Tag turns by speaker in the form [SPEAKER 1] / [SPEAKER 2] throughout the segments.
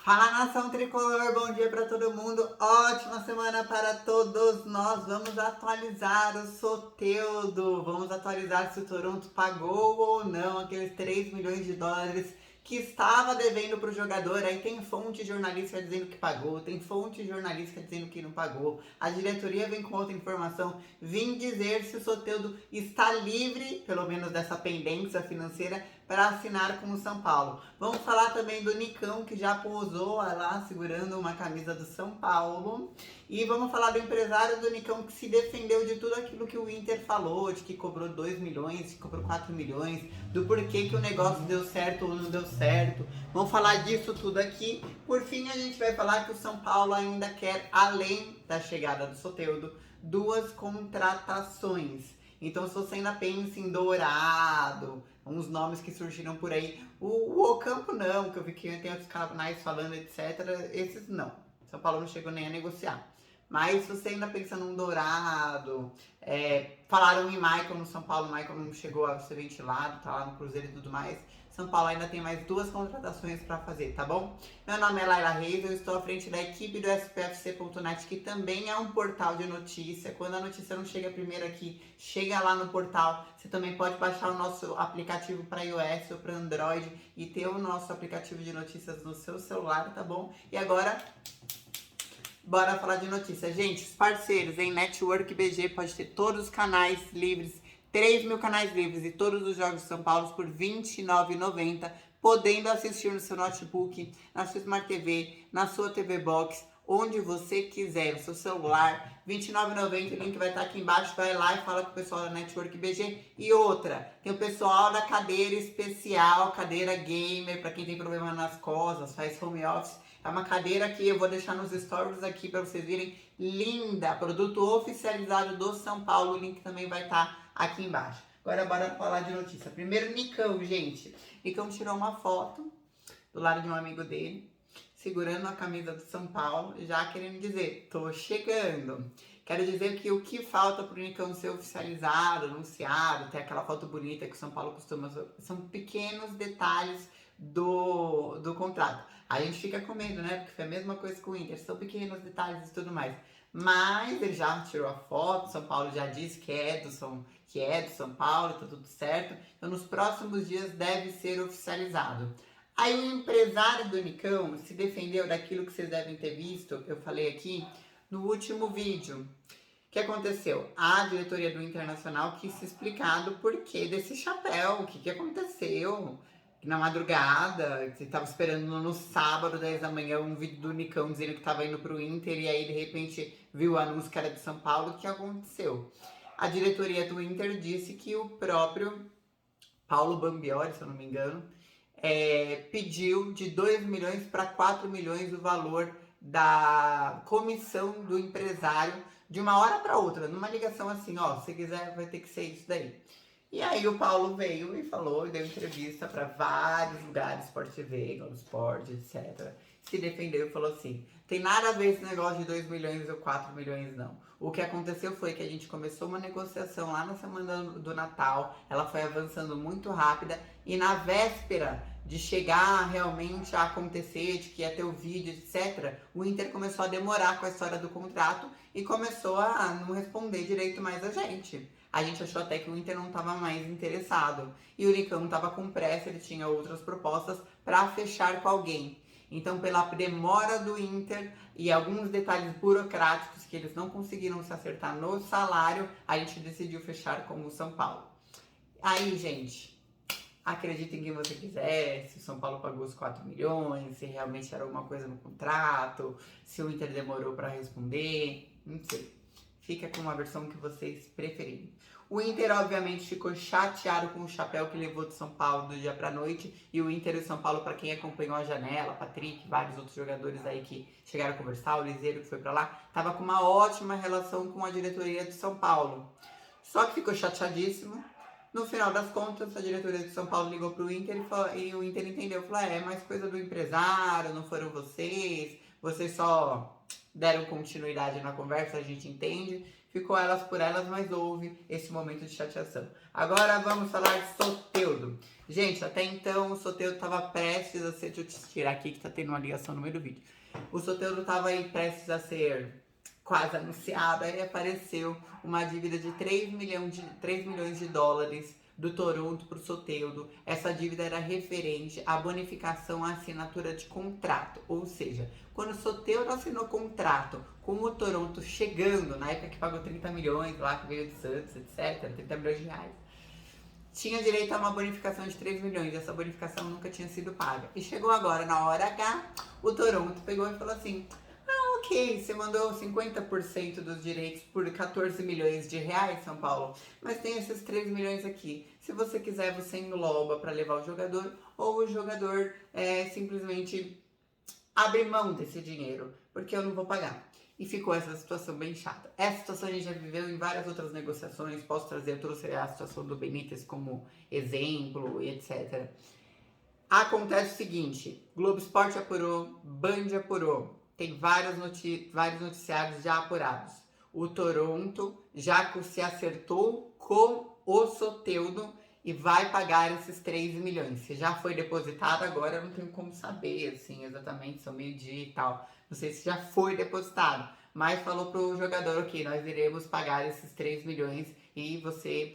[SPEAKER 1] Fala, nação tricolor, bom dia para todo mundo, ótima semana para todos nós. Vamos atualizar o Soteldo, vamos atualizar se o Toronto pagou ou não aqueles 3 milhões de dólares que estava devendo para o jogador. Aí tem fonte jornalística dizendo que pagou, tem fonte jornalística dizendo que não pagou. A diretoria vem com outra informação, vim dizer se o Soteldo está livre, pelo menos dessa pendência financeira, para assinar com o São Paulo. Vamos falar também do Nicão, que já posou lá segurando uma camisa do São Paulo. E vamos falar do empresário do Nicão, que se defendeu de tudo aquilo que o Inter falou, de que cobrou 2 milhões, que cobrou 4 milhões, do porquê que o negócio deu certo ou não deu certo. Vamos falar disso tudo aqui. Por fim, a gente vai falar que o São Paulo ainda quer, além da chegada do Soteldo, 2 contratações. Então, se você ainda pensa em Dourado, uns nomes que surgiram por aí, o Ocampo não, que eu vi que tem outros canais falando, etc. Esses não. São Paulo não chegou nem a negociar. Mas se você ainda pensa num Dourado, falaram em Michael no São Paulo, Michael não chegou a ser ventilado, tá lá no Cruzeiro e tudo mais. São Paulo ainda tem mais 2 contratações para fazer, tá bom? Meu nome é Laila Reis, eu estou à frente da equipe do SPFC.net, que também é um portal de notícia. Quando a notícia não chega primeiro aqui, chega lá no portal. Você também pode baixar o nosso aplicativo para iOS ou para Android e ter o nosso aplicativo de notícias no seu celular, tá bom? E agora, bora falar de notícias. Gente, os parceiros em Network BG pode ter todos os canais livres, 3 mil canais livres e todos os jogos de São Paulo por R$ 29,90, podendo assistir no seu notebook, na sua Smart TV, na sua TV Box, onde você quiser, no seu celular, R$ 29,90, o link vai estar aqui embaixo, vai lá e fala com o pessoal da Network BG. E outra, tem o pessoal da cadeira especial, cadeira gamer, para quem tem problema nas costas, faz home office. É uma cadeira que eu vou deixar nos stories aqui para vocês verem, linda, produto oficializado do São Paulo, o link também vai estar aqui embaixo. Agora bora falar de notícia. Primeiro, Nicão, gente. Nicão tirou uma foto do lado de um amigo dele, segurando a camisa do São Paulo, já querendo dizer, tô chegando. Quero dizer que o que falta pro Nicão ser oficializado, anunciado, ter aquela foto bonita que o São Paulo costuma, são pequenos detalhes do contrato. A gente fica com medo, né? Porque foi a mesma coisa com o Inter, são pequenos detalhes e tudo mais. Mas ele já tirou a foto, São Paulo já disse que é do São Paulo, tá tudo certo. Então nos próximos dias deve ser oficializado. Aí o empresário do Nicão se defendeu daquilo que vocês devem ter visto, eu falei aqui no último vídeo. O que aconteceu? A diretoria do Internacional quis se explicar do porquê desse chapéu, o que aconteceu na madrugada, que estava esperando no sábado, 10 da manhã, um vídeo do Nicão dizendo que estava indo pro Inter e aí de repente viu o anúncio que era de São Paulo. O que aconteceu? A diretoria do Inter disse que o próprio Paulo Bambiori, se eu não me engano, pediu de 2 milhões para 4 milhões o valor da comissão do empresário de uma hora para outra, numa ligação assim, ó, se quiser vai ter que ser isso daí. E aí o Paulo veio e falou, e deu entrevista para vários lugares, Sport TV, Globo Esporte, etc. Se defendeu e falou assim, tem nada a ver esse negócio de 2 milhões ou 4 milhões não. O que aconteceu foi que a gente começou uma negociação lá na semana do Natal, ela foi avançando muito rápida e na véspera de chegar realmente a acontecer, de que ia ter o vídeo, etc., o Inter começou a demorar com a história do contrato e começou a não responder direito mais a gente. A gente achou até que o Inter não estava mais interessado. E o Nicão estava com pressa, ele tinha outras propostas para fechar com alguém. Então, pela demora do Inter e alguns detalhes burocráticos que eles não conseguiram se acertar no salário, a gente decidiu fechar com o São Paulo. Aí, gente, acredita em quem você quiser, se o São Paulo pagou os 4 milhões, se realmente era alguma coisa no contrato, se o Inter demorou para responder, não sei. Fica com uma versão que vocês preferirem. O Inter, obviamente, ficou chateado com o chapéu que levou de São Paulo do dia pra noite. E o Inter e o São Paulo, para quem acompanhou a janela, Patrick, vários outros jogadores aí que chegaram a conversar, o Liseiro que foi pra lá, tava com uma ótima relação com a diretoria de São Paulo. Só que ficou chateadíssimo. No final das contas, a diretoria de São Paulo ligou pro Inter e o Inter entendeu. Falou, é mais coisa do empresário, não foram vocês só deram continuidade na conversa, a gente entende. Ficou elas por elas, mas houve esse momento de chateação. Agora vamos falar de Soteldo. Gente, até então o Soteldo tava prestes a ser. Deixa eu te tirar aqui que tá tendo uma ligação no meio do vídeo. O Soteldo tava aí prestes a ser quase anunciado. Aí apareceu uma dívida de 3 milhões de dólares do Toronto pro Soteldo. Essa dívida era referente à bonificação à assinatura de contrato. Ou seja, quando o Soteldo assinou contrato com o Toronto chegando, na época que pagou 30 milhões lá, que veio de Santos, etc., 30 milhões de reais, tinha direito a uma bonificação de 3 milhões. Essa bonificação nunca tinha sido paga. E chegou agora, na hora H, o Toronto pegou e falou assim: ah, ok, você mandou 50% dos direitos por 14 milhões de reais, São Paulo, mas tem esses 3 milhões aqui. Se você quiser, você engloba para levar o jogador, ou o jogador simplesmente abre mão desse dinheiro, porque eu não vou pagar. E ficou essa situação bem chata. Essa situação a gente já viveu em várias outras negociações. Posso trazer, eu trouxe a situação do Benítez como exemplo e etc. Acontece o seguinte: Globo Esporte apurou, Band apurou. Tem vários noticiários já apurados. O Toronto já se acertou com o Soteldo e vai pagar esses 3 milhões. Se já foi depositado, agora eu não tenho como saber, assim, exatamente, são meio-dia e tal. Não sei se já foi depositado, mas falou pro jogador, ok, nós iremos pagar esses 3 milhões e você,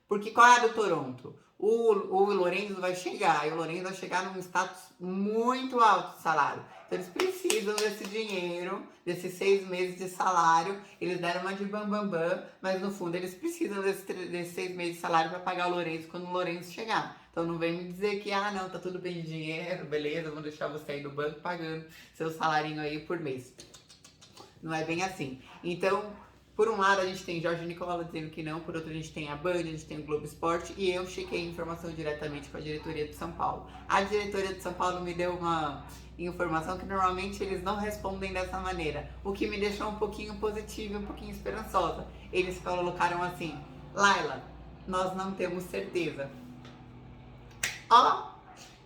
[SPEAKER 1] porque qual é a do Toronto? O Lorenzo vai chegar, e o Lorenzo vai chegar num status muito alto de salário. Então eles precisam desse dinheiro, desses 6 meses de salário. Eles deram uma de bam, mas no fundo eles precisam desses 6 meses de salário para pagar o Lorenzo quando o Lorenzo chegar. Então não vem me dizer que, não, tá tudo bem de dinheiro, beleza, vamos deixar você aí do banco pagando seu salarinho aí por mês. Não é bem assim. Então, por um lado a gente tem Jorge Nicola dizendo que não, por outro a gente tem a Band, a gente tem o Globo Esporte, e eu chequei a informação diretamente com a diretoria de São Paulo. A diretoria de São Paulo me deu uma informação que normalmente eles não respondem dessa maneira, o que me deixou um pouquinho positiva e um pouquinho esperançosa. Eles colocaram assim: Laila, nós não temos certeza.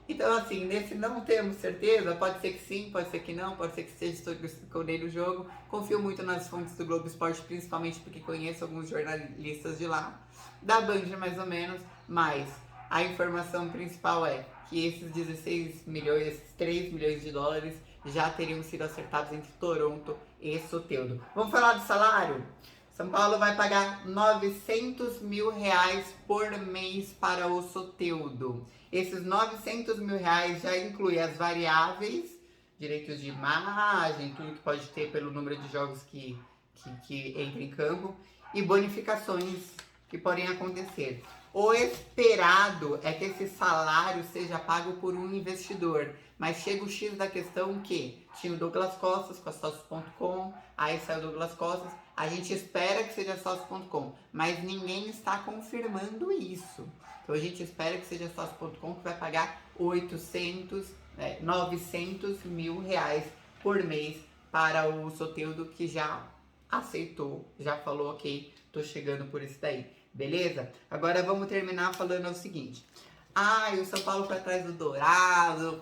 [SPEAKER 1] Então, assim, nesse não temos certeza, pode ser que sim, pode ser que não, pode ser que esteja escondendo o jogo. Confio muito nas fontes do Globo Esporte, principalmente porque conheço alguns jornalistas de lá, da Band mais ou menos, mas a informação principal é que esses 16 milhões, esses 3 milhões de dólares já teriam sido acertados entre Toronto e Soteldo. Vamos falar do salário? São Paulo vai pagar 900 mil reais por mês para o Soteldo. Esses 900 mil reais já inclui as variáveis, direitos de imagem, tudo que pode ter pelo número de jogos que entra em campo, e bonificações que podem acontecer. O esperado é que esse salário seja pago por um investidor, mas chega o X da questão que tinha o Douglas Costas com a Sócios.com, aí saiu o Douglas Costas, a gente espera que seja Sócios.com, mas ninguém está confirmando isso. Então a gente espera que seja Sócios.com, que vai pagar 900 mil reais por mês para o Soteldo, que já aceitou, já falou, ok, tô chegando por isso daí. Beleza? Agora vamos terminar falando o seguinte: o São Paulo foi atrás do Dourado,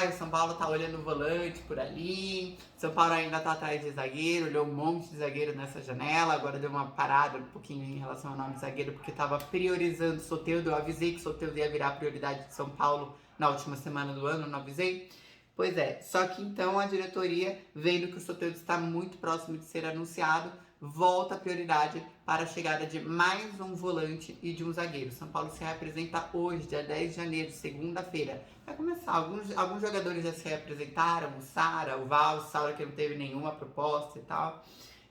[SPEAKER 1] o São Paulo tá olhando o volante por ali, São Paulo ainda tá atrás de zagueiro, olhou um monte de zagueiro nessa janela, agora deu uma parada um pouquinho em relação ao nome de zagueiro, porque tava priorizando o Soteldo. Eu avisei que o Soteldo ia virar prioridade de São Paulo na última semana do ano, não avisei? Pois é, só que então a diretoria, vendo que o Soteldo está muito próximo de ser anunciado, volta a prioridade para a chegada de mais um volante e de um zagueiro. São Paulo se reapresenta hoje, dia 10 de janeiro, segunda-feira. Vai começar, alguns jogadores já se reapresentaram, o Sara, o Val, o Sara que não teve nenhuma proposta e tal,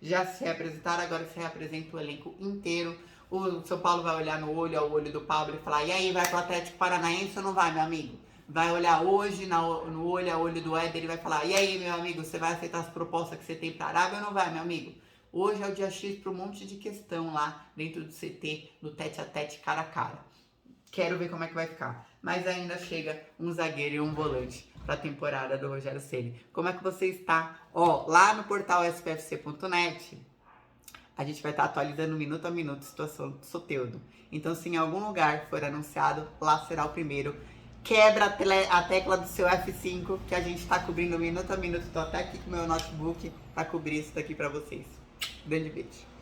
[SPEAKER 1] já se reapresentaram, agora se reapresenta o elenco inteiro. O São Paulo vai olhar no olho ao olho do Pablo e falar: e aí, vai pro Atlético Paranaense ou não vai, meu amigo? Vai olhar hoje no olho a olho do Éder e vai falar: e aí, meu amigo, você vai aceitar as propostas que você tem para a Arábia ou não vai, meu amigo? Hoje é o dia X para um monte de questão lá dentro do CT, no tete-a-tete, cara a cara. Quero ver como é que vai ficar. Mas ainda chega um zagueiro e um volante para a temporada do Rogério Ceni. Como é que você está? Lá no portal spfc.net, a gente vai estar atualizando minuto a minuto a situação do Soteldo. Então, se em algum lugar for anunciado, lá será o primeiro. Quebra a tecla do seu F5, que a gente está cobrindo minuto a minuto. Estou até aqui com o meu notebook para cobrir isso daqui para vocês. Grande beijo.